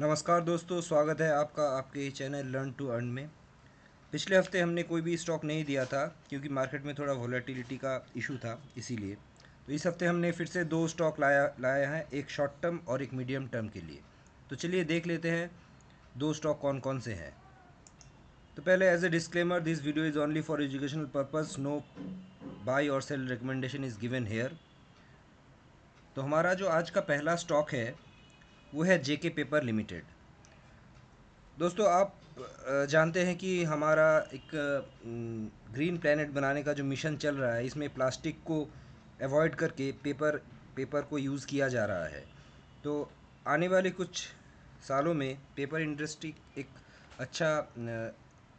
नमस्कार दोस्तों, स्वागत है आपका आपके चैनल लर्न टू अर्न में। पिछले हफ्ते हमने कोई भी स्टॉक नहीं दिया था क्योंकि मार्केट में थोड़ा वॉलेटिलिटी का इशू था, इसीलिए। तो इस हफ्ते हमने फिर से दो स्टॉक लाया है, एक शॉर्ट टर्म और एक मीडियम टर्म के लिए। तो चलिए देख लेते हैं दो स्टॉक कौन कौन से हैं। तो पहले as a disclaimer, this video is only for educational purpose, no buy or sell recommendation is given here. तो हमारा जो आज का पहला स्टॉक है वो है जेके पेपर लिमिटेड। दोस्तों, आप जानते हैं कि हमारा एक ग्रीन प्लैनेट बनाने का जो मिशन चल रहा है, इसमें प्लास्टिक को अवॉइड करके पेपर को यूज़ किया जा रहा है। तो आने वाले कुछ सालों में पेपर इंडस्ट्री एक अच्छा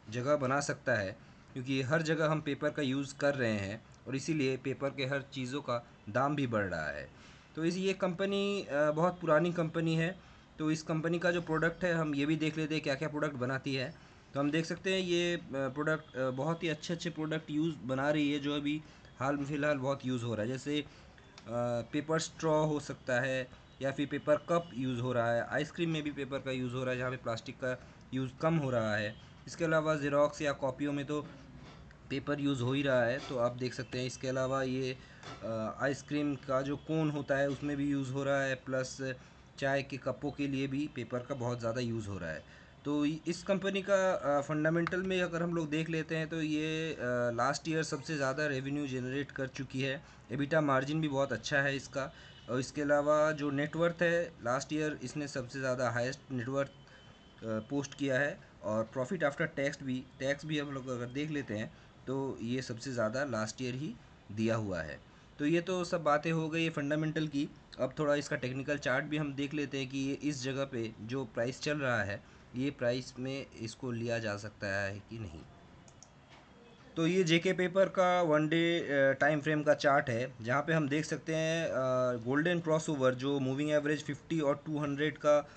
जगह बना सकता है, क्योंकि हर जगह हम पेपर का यूज़ कर रहे हैं और इसीलिए पेपर के हर चीज़ों का दाम भी बढ़ रहा है। तो ये कंपनी बहुत पुरानी कंपनी है। तो इस कंपनी का जो प्रोडक्ट है, हम ये भी देख लेते हैं क्या क्या प्रोडक्ट बनाती है। तो हम देख सकते हैं ये प्रोडक्ट बहुत ही अच्छे अच्छे प्रोडक्ट यूज़ बना रही है, जो अभी हाल में फ़िलहाल बहुत यूज़ हो रहा है। जैसे पेपर स्ट्रॉ हो सकता है, या फिर पेपर कप यूज़ हो रहा है। आइसक्रीम में भी पेपर का यूज़ हो रहा है, जहाँ पे प्लास्टिक का यूज़ कम हो रहा है। इसके अलावा ज़ेरॉक्स या कॉपियों में तो पेपर यूज़ हो ही रहा है, तो आप देख सकते हैं। इसके अलावा ये आइसक्रीम का जो कोन होता है उसमें भी यूज़ हो रहा है, प्लस चाय के कपों के लिए भी पेपर का बहुत ज़्यादा यूज़ हो रहा है। तो इस कंपनी का फंडामेंटल में अगर हम लोग देख लेते हैं, तो ये लास्ट ईयर सबसे ज़्यादा रेवेन्यू जनरेट कर चुकी है। एबिटा मार्जिन भी बहुत अच्छा है इसका। और इसके अलावा जो नेटवर्थ है, लास्ट ईयर इसने सबसे ज़्यादा हाईएस्ट नेटवर्थ पोस्ट किया है। और प्रॉफिट आफ्टर टैक्स भी हम लोग अगर देख लेते हैं, तो ये सबसे ज़्यादा लास्ट ईयर ही दिया हुआ है। तो ये तो सब बातें हो गई फंडामेंटल की। अब थोड़ा इसका टेक्निकल चार्ट भी हम देख लेते हैं कि ये इस जगह पे जो प्राइस चल रहा है, ये प्राइस में इसको लिया जा सकता है कि नहीं। तो ये जेके पेपर का वन डे टाइम फ्रेम का चार्ट है, जहाँ पे हम देख सकते हैं गोल्डन क्रॉस ओवर, जो मूविंग एवरेज 50 और 200 का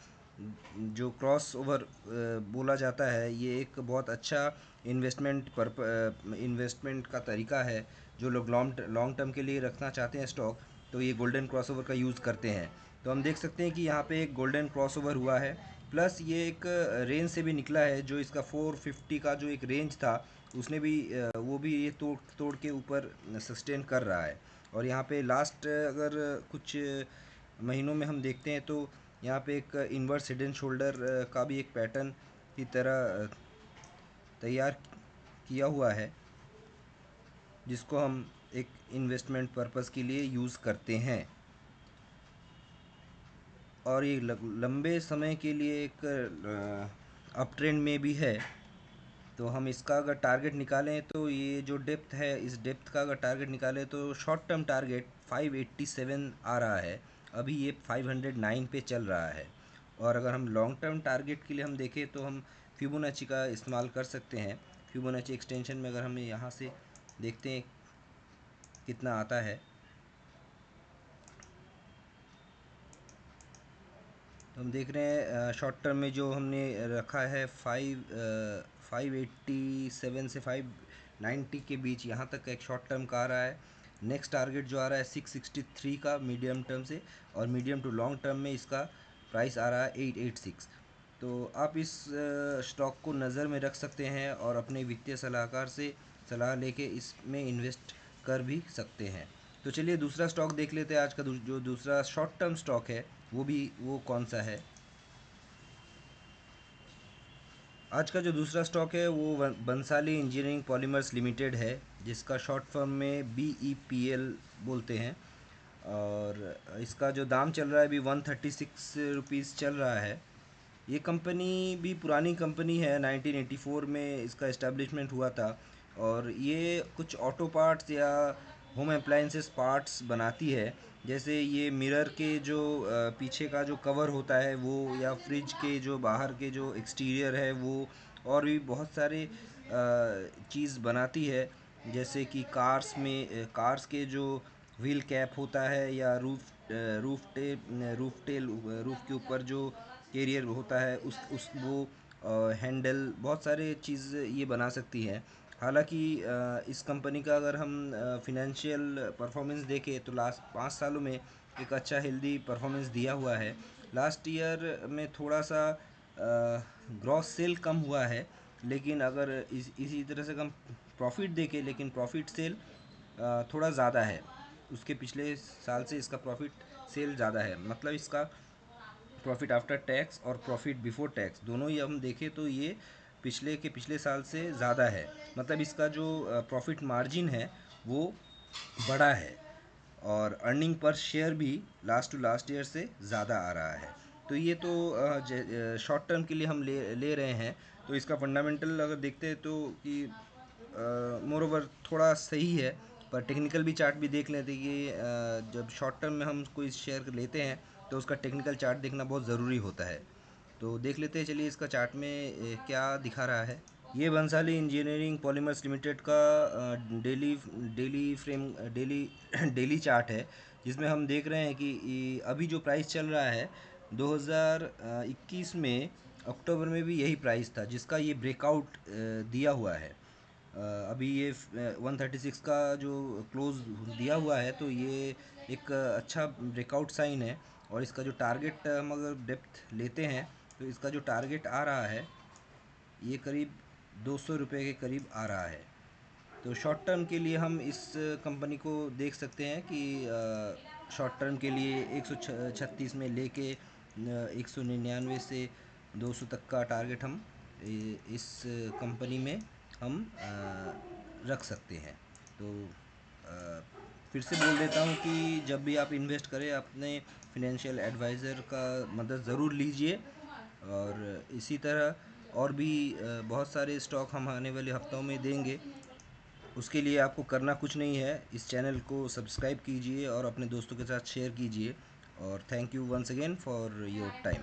जो क्रॉस ओवर बोला जाता है, ये एक बहुत अच्छा इन्वेस्टमेंट का तरीका है। जो लोग लॉन्ग टर्म के लिए रखना चाहते हैं स्टॉक, तो ये गोल्डन क्रॉस ओवर का यूज़ करते हैं। तो हम देख सकते हैं कि यहाँ पे एक गोल्डन क्रॉस ओवर हुआ है, प्लस ये एक रेंज से भी निकला है। जो इसका 450 का जो एक रेंज था, उसने भी वो भी ये तोड़ तोड़ के ऊपर सस्टेन कर रहा है। और यहाँ पे लास्ट अगर कुछ महीनों में हम देखते हैं, तो यहाँ पे एक इन्वर्स हिडन शोल्डर का भी एक पैटर्न की तरह तैयार किया हुआ है, जिसको हम एक इन्वेस्टमेंट पर्पस के लिए यूज़ करते हैं। और ये लंबे समय के लिए एक अप ट्रेंड में भी है। तो हम इसका अगर टारगेट निकालें, तो ये जो डेप्थ है, इस डेप्थ का अगर टारगेट निकालें, तो शॉर्ट टर्म टारगेट 587 आ रहा है। अभी ये 509 पे चल रहा है। और अगर हम लॉन्ग टर्म टारगेट के लिए हम देखें, तो हम फिबोनाची का इस्तेमाल कर सकते हैं। फिबोनाची एक्सटेंशन में अगर हम यहाँ से देखते हैं कितना आता है, तो हम देख रहे हैं शॉर्ट टर्म में जो हमने रखा है 587 से 590 के बीच, यहाँ तक एक शॉर्ट टर्म का आ रहा है। नेक्स्ट टारगेट जो आ रहा है 663 का मीडियम टर्म से, और मीडियम टू लॉन्ग टर्म में इसका प्राइस आ रहा है 886। तो आप इस स्टॉक को नज़र में रख सकते हैं और अपने वित्तीय सलाहकार से सलाह लेके इसमें इन्वेस्ट कर भी सकते हैं। तो चलिए दूसरा स्टॉक देख लेते हैं। आज का जो दूसरा शॉर्ट टर्म स्टॉक है, वो कौन सा है। आज का जो दूसरा स्टॉक है वो बंसाली इंजीनियरिंग पॉलीमर्स लिमिटेड है, जिसका शॉर्ट फॉर्म में BEPL बोलते हैं। और इसका जो दाम चल रहा है अभी 136 रुपीज़ चल रहा है। ये कंपनी भी पुरानी कंपनी है, 1984 में इसका इस्टेब्लिशमेंट हुआ था। और ये कुछ ऑटो पार्ट्स या होम अप्लायंसेस पार्ट्स बनाती है। जैसे ये मिरर के जो पीछे का जो कवर होता है वो, या फ्रिज के जो बाहर के जो एक्सटीरियर है वो, और भी बहुत सारे चीज़ बनाती है। जैसे कि कार्स के जो व्हील कैप होता है, या रूफ के ऊपर जो कैरियर होता है, उस वो हैंडल, बहुत सारे चीज़ ये बना सकती हैं। हालांकि इस कंपनी का अगर हम फिनेंशियल परफॉर्मेंस देखें, तो लास्ट 5 सालों में एक अच्छा हेल्दी परफॉर्मेंस दिया हुआ है। लास्ट ईयर में थोड़ा सा ग्रॉस सेल कम हुआ है, लेकिन अगर इसी तरह से हम प्रॉफिट देखें, लेकिन प्रॉफिट सेल थोड़ा ज़्यादा है। उसके पिछले साल से इसका प्रॉफिट सेल ज़्यादा है, मतलब इसका प्रॉफिट आफ्टर टैक्स और प्रॉफिट बिफोर टैक्स दोनों ही हम देखें तो ये पिछले साल से ज़्यादा है। मतलब इसका जो प्रॉफिट मार्जिन है वो बड़ा है, और अर्निंग पर शेयर भी लास्ट टू लास्ट ईयर से ज़्यादा आ रहा है। तो ये तो शॉर्ट टर्म के लिए हम ले रहे हैं। तो इसका फंडामेंटल अगर देखते हैं तो कि मोर ओवर थोड़ा सही है, पर टेक्निकल भी चार्ट भी देख लेते हैं कि जब शॉर्ट टर्म में हम कोई शेयर लेते हैं तो उसका टेक्निकल चार्ट देखना बहुत ज़रूरी होता है। तो देख लेते हैं, चलिए इसका चार्ट में क्या दिखा रहा है। ये बंसाली इंजीनियरिंग पॉलीमर्स लिमिटेड का daily daily frame daily daily chart है, जिसमें हम देख रहे हैं कि अभी जो प्राइस चल रहा है 2021 में अक्टूबर में भी यही प्राइस था, जिसका ये ब्रेकआउट दिया हुआ है। अभी ये 136 का जो क्लोज दिया हुआ है, तो ये एक अच्छा ब्रेकआउट साइन है। और इसका जो टारगेट हम अगर डेप्थ लेते हैं तो इसका जो टारगेट आ रहा है ये करीब 200 रुपये के करीब आ रहा है। तो शॉर्ट टर्म के लिए हम इस कंपनी को देख सकते हैं कि शॉर्ट टर्म के लिए 136 में लेके 199 से 200 तक का टारगेट हम इस कंपनी में हम रख सकते हैं। तो फिर से बोल देता हूँ कि जब भी आप इन्वेस्ट करें अपने फिनेंशियल एडवाइज़र का मदद ज़रूर लीजिए। और इसी तरह और भी बहुत सारे स्टॉक हम आने वाले हफ्तों में देंगे। उसके लिए आपको करना कुछ नहीं है, इस चैनल को सब्सक्राइब कीजिए और अपने दोस्तों के साथ शेयर कीजिए। और thank you once again for your time.